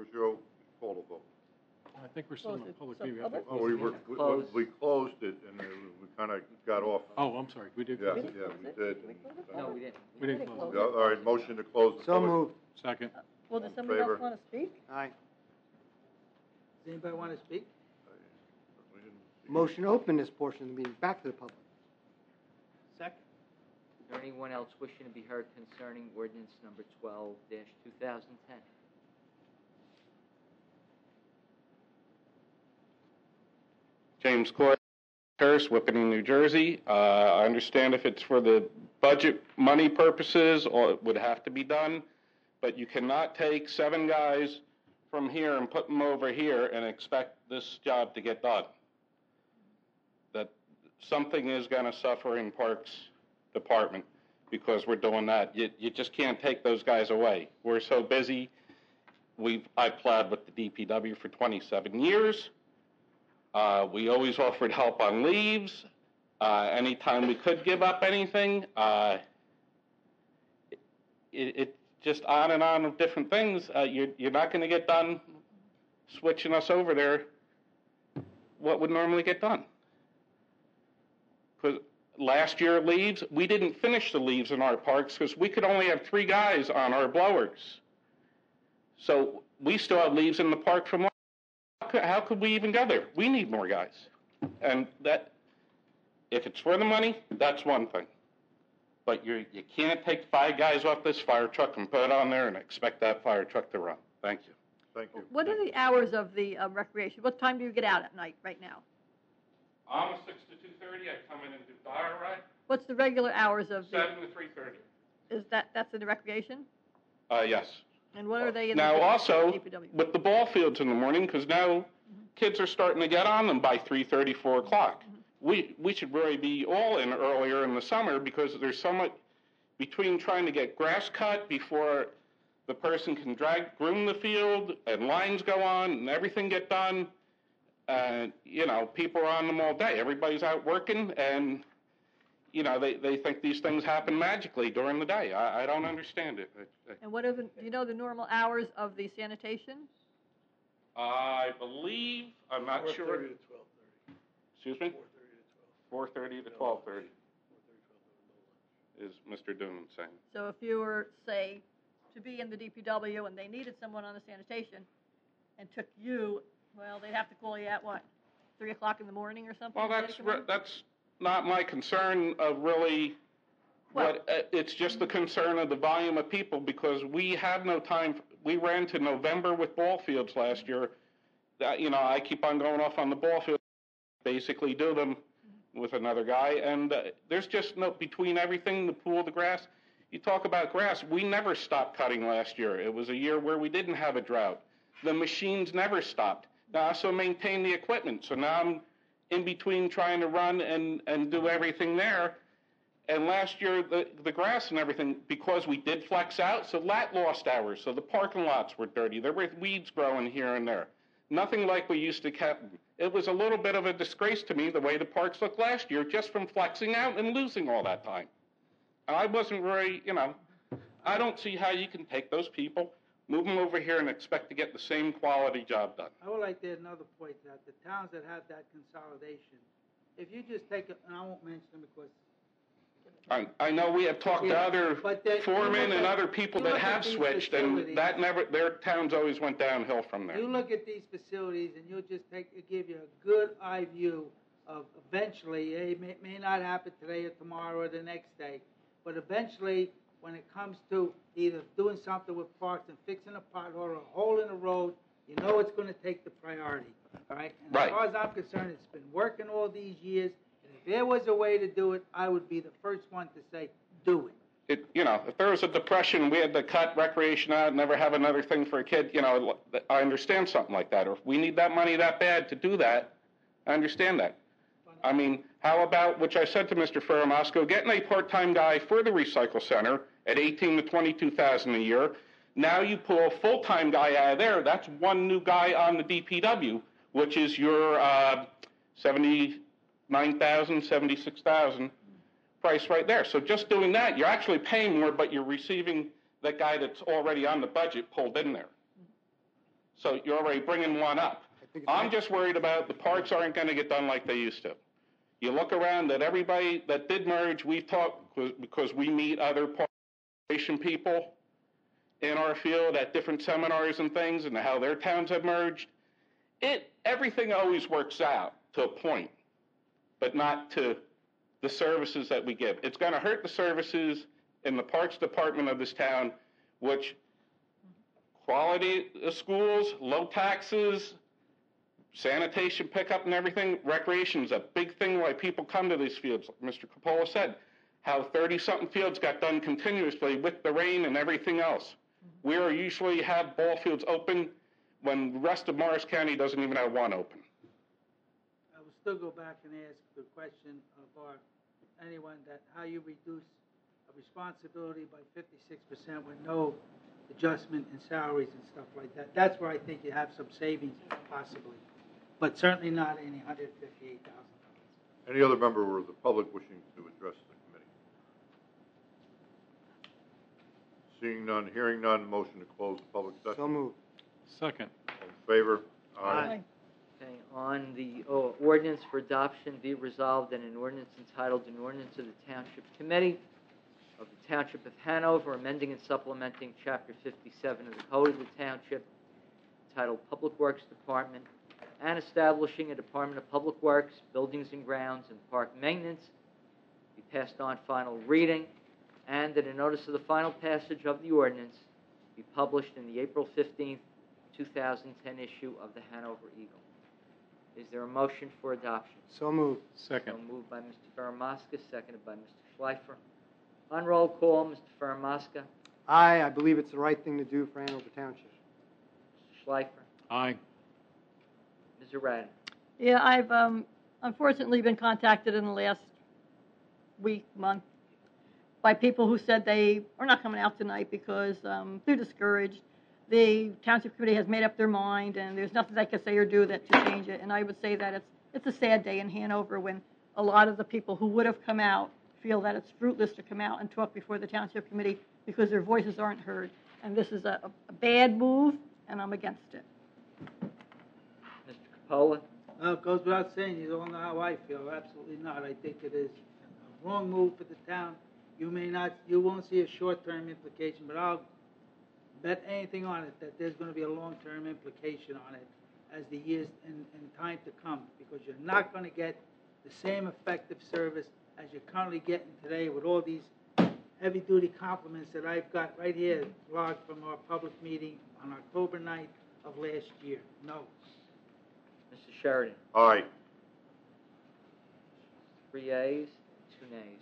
4-0, call the vote. I think we're still in a public meeting. We closed it, and we kind of got off. Oh, I'm sorry, we did Yeah, close it? yeah, we did. No, we didn't. We didn't close Yeah, it. all right, motion to close the So public. moved. Second. Well, does in somebody favor? else want to speak? Aye. Does anybody want to speak? We didn't see- Motion to open this portion of the meeting back to the public. Second. Is there anyone else wishing to be heard concerning ordinance number 12-2010? James Court, Whippany, New Jersey. I understand if it's for the budget money purposes, or it would have to be done, but you cannot take 7 guys from here and put them over here and expect this job to get done. That something is going to suffer in Parks Department because we're doing that. You just can't take those guys away. We're so busy. I plowed with the DPW for 27 years. We always offered help on leaves. Anytime we could give up anything, it's just on and on of different things. You're not going to get done switching us over there what would normally get done. Because last year leaves, we didn't finish the leaves in our parks because we could only have 3 guys on our blowers. So we still have leaves in the park from last. How could we even go there? We need more guys. And that, if it's for the money, that's one thing. But you can't take 5 guys off this fire truck and put it on there and expect that fire truck to run. Thank you. Thank you. What are the hours of the recreation? What time do you get out at night right now? I'm 6 to 2:30. I come in and do fire ride. What's the regular hours of the? 7 to 3:30. That's in the recreation? Yes. And what are they in Now the also, DPW? with the ball fields in the morning, because now kids are starting to get on them by 3:30, 4 o'clock. We should really be all in earlier in the summer because there's so much between trying to get grass cut before the person can groom the field and lines go on and everything get done. People are on them all day. Everybody's out working and, they think these things happen magically during the day. I don't understand it. And what are do you know the normal hours of the sanitation? I believe, I'm not sure. 4:30 to 12:30. Excuse me? 4:30 to 12:30. 4:30 to 12:30 is Mr. Doonan saying. So if you were, say, to be in the DPW and they needed someone on the sanitation and took you, well, they'd have to call you at what, 3 o'clock in the morning or something? Well, that's not my concern of really. It's just the concern of the volume of people because we have no time. We ran to November with ball fields last year. I keep on going off on the ball field, basically do them with another guy, and there's just no, between everything, the pool, the grass. You talk about grass, we never stopped cutting last year. It was a year where we didn't have a drought. The machines never stopped. Now, I also maintain the equipment, so now I'm in between trying to run and do everything there. And last year, the grass and everything, because we did flex out, so that lost hours. So the parking lots were dirty. There were weeds growing here and there. Nothing like we used to keep. It was a little bit of a disgrace to me the way the parks looked last year just from flexing out and losing all that time. I wasn't very, I don't see how you can take those people, move them over here and expect to get the same quality job done. I would like to add another point that the towns that have that consolidation, if you just take it, and I won't mention them because I know we have talked to other foremen and other people that have switched, and their towns always went downhill from there. You look at these facilities, and you'll just give you a good eye view of eventually, it may not happen today or tomorrow or the next day, but eventually, when it comes to either doing something with parks and fixing a pothole or a hole in the road, you know it's going to take the priority, all right? And right. As far as I'm concerned, it's been working all these years. If there was a way to do it, I would be the first one to say, do it. If there was a depression, we had to cut recreation out, never have another thing for a kid, I understand something like that. Or if we need that money that bad to do that, I understand that. I mean, how about, which I said to Mr. Ferramasco, getting a part-time guy for the recycle center at $18,000 to $22,000 a year. Now you pull a full-time guy out of there. That's one new guy on the DPW, which is your $79,000, $76,000 price right there. So just doing that, you're actually paying more, but you're receiving that guy that's already on the budget pulled in there. So you're already bringing one up. I think it's I'm right. just worried about the parks aren't going to get done like they used to. You look around at everybody that did merge, we've talked, because we meet other park people in our field at different seminars and things and how their towns have merged. Everything always works out to a point, but not to the services that we give. It's going to hurt the services in the parks department of this town, which quality of schools, low taxes, sanitation pickup and everything. Recreation is a big thing why people come to these fields. Like Mr. Coppola said, how 30-something fields got done continuously with the rain and everything else. We usually have ball fields open when the rest of Morris County doesn't even have one open. I will still go back and ask the question of anyone that how you reduce a responsibility by 56% with no adjustment in salaries and stuff like that. That's where I think you have some savings possibly, but certainly not any $158,000. Any other member of the public wishing to address the committee? Seeing none, hearing none, motion to close the public session. So moved. Second. All in favor? Aye. Okay, on the ordinance for adoption, be it resolved that an ordinance entitled An Ordinance of the Township Committee of the Township of Hanover, amending and supplementing Chapter 57 of the Code of the Township, entitled Public Works Department, and establishing a Department of Public Works, Buildings and Grounds, and Park Maintenance, be passed on final reading, and that a notice of the final passage of the ordinance be published in the April 15th, 2010 issue of the Hanover Eagle. Is there a motion for adoption? So moved. Second. So moved by Mr. Fermaska, seconded by Mr. Schleifer. On roll call, Mr. Fermaska, Aye, I believe it's the right thing to do for Hanover Township. Mr. Schleifer, Aye. Ms. Arad. Yeah, I've unfortunately been contacted in the last month, by people who said they are not coming out tonight because they're discouraged. The township committee has made up their mind, and there's nothing they can say or do that to change it. And I would say that it's a sad day in Hanover when a lot of the people who would have come out feel that it's fruitless to come out and talk before the township committee because their voices aren't heard. And this is a bad move, and I'm against it. Mr. Coppola, It goes without saying, you don't know how I feel. Absolutely not. I think it is a wrong move for the town. You won't see a short-term implication, but I'll bet anything on it that there's going to be a long-term implication on it as the years and time to come, because you're not going to get the same effective service as you're currently getting today with all these heavy-duty compliments that I've got right here logged from our public meeting on October 9th of last year. No. Mr. Sheridan, Aye. 3 ayes, 2 nays.